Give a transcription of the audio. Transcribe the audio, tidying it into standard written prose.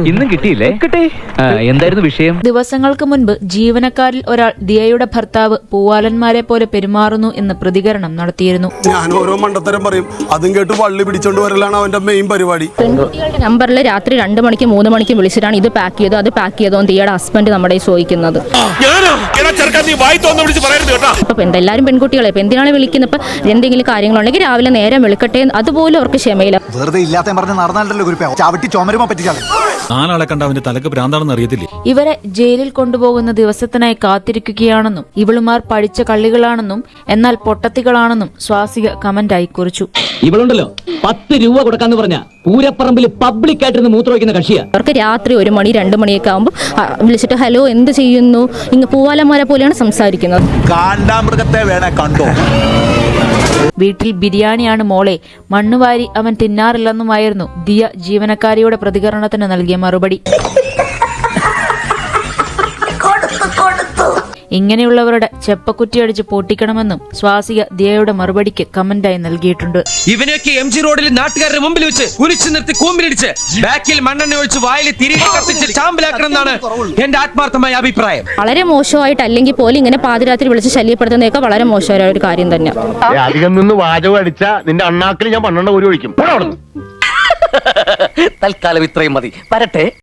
ഇന്നും കിട്ടിയില്ലേ? കിട്ടി. എന്തായിരുന്നു വിഷയം? ദിവസങ്ങൾക്ക് മുൻപ് ജീവനക്കാരിൽ ഒരാൾ ദിയയുടെ ഭർത്താവ് പൂവാലന്മാരെ പോലെ പെരുമാറുന്നു എന്ന് പ്രതികരണം നടത്തിയിരുന്നു. ഞാൻ ഓരോ മണ്ടത്തരം പറയും, അതും കേട്ട് വള്ളി പിടിച്ചോണ്ട് വരലാണ് അവന്റെ മെയിൻ പരിപാടി. പെൺകുട്ടികളുടെ നമ്പറിൽ രാത്രി 2 മണിക്കും 3 മണിക്കും വിളിച്ചിട്ടാണ് ഇത് പാക്ക് ചെയ്തോ അത് പാക്ക് ചെയ്തോ ദിയയുടെ ഹസ്ബൻഡ് നമ്മുടെ ചോദിക്കുന്നത്. അപ്പൊ എല്ലാവരും പെൺകുട്ടികളെ ഇപ്പൊ എന്തിനാണ് വിളിക്കുന്നത്? ഇപ്പൊ എന്തെങ്കിലും കാര്യങ്ങളുണ്ടെങ്കിൽ രാവിലെ നേരം വിളിക്കട്ടെ, അതുപോലും അവർക്ക് ക്ഷമയില്ല. വെറുതെ ഇല്ലാത്ത പറഞ്ഞ് നടന്നാലല്ലോ ചവിട്ടി ചുമരുമോ പറ്റിച്ചാൽ നാലാളെ കണ്ട അവന്റെ തലക്ക് ഭ്രാന്താണെന്ന് അറിയത്തില്ലേ? ഇവരെ ജയിലിൽ കൊണ്ടുപോകുന്ന ദിവസത്തിനായി കാത്തിരിക്കുകയാണെന്നും ഇവളുമാർ പഠിച്ച കള്ളികളാണെന്നും എന്നാൽ പൊട്ടത്തികളാണെന്നും സ്വാസിക കമന്റായി കുറിച്ചു. ഇവളുണ്ടല്ലോ 10 രൂപ കൊടുക്കാന്ന് പറഞ്ഞ പൂരപ്പറമ്പിൽ പബ്ലിക് ആയിട്ടിരുന്ന് മൂത്രമൊഴിക്കുന്ന കക്ഷിയാ. അവർക്ക് രാത്രി 1 മണി 2 മണിയൊക്കെ ആകുമ്പോൾ വിളിച്ചിട്ട് ഹലോ എന്ത് ചെയ്യുന്നു, ഇങ്ങ് പൂവാലന്മാരെ പോലെയാണ് സംസാരിക്കുന്നത്. കാണ്ടാമൃഗത്തെ വേണേ കണ്ടോ. വീട്ടിൽ ബിരിയാണിയാണ് മോളെ, മണ്ണുവാരി അവൻ തിന്നാറില്ലെന്നുമായിരുന്നു ദിയ ജീവനക്കാരിയുടെ പ്രതികരണത്തിന് നൽകിയ മറുപടി. ഇങ്ങനെയുള്ളവരുടെ ചെപ്പക്കുറ്റിയടിച്ച് പൊട്ടിക്കണമെന്നും സ്വാസിക ദിയയുടെ മറുപടിക്ക് കമന്റായി നൽകിയിട്ടുണ്ട്. ഇവനൊക്കെ MG റോഡിൽ നാട്ടുകാരുടെ മുമ്പിൽ വെച്ച് കുരിച്ചു നിർത്തി കൂമ്പിലിടിച്ച് ബാക്കിൽ മണ്ണെണ്ണ ഒഴിച്ച് വായിൽ തിരികെ കത്തിച്ച് ചാമ്പലാക്കണം എന്നാണ് എന്റെ ആത്മാർത്ഥമായ അഭിപ്രായം. വളരെ മോശമായിട്ട് അല്ലെങ്കിൽ പോലും ഇങ്ങനെ പാതിരാത്രി വിളിച്ച് ശല്യപ്പെടുത്തുന്നതൊക്കെ വളരെ മോശമായ ഒരു കാര്യം തന്നെ. അധികം നിന്ന് വാചകം അടിച്ച നിന്റെ അണ്ണാക്കിൽ ഞാൻ 12 ഒഴിക്കും. തൽക്കാലം ഇത്രയും മതി. വരട്ടെ.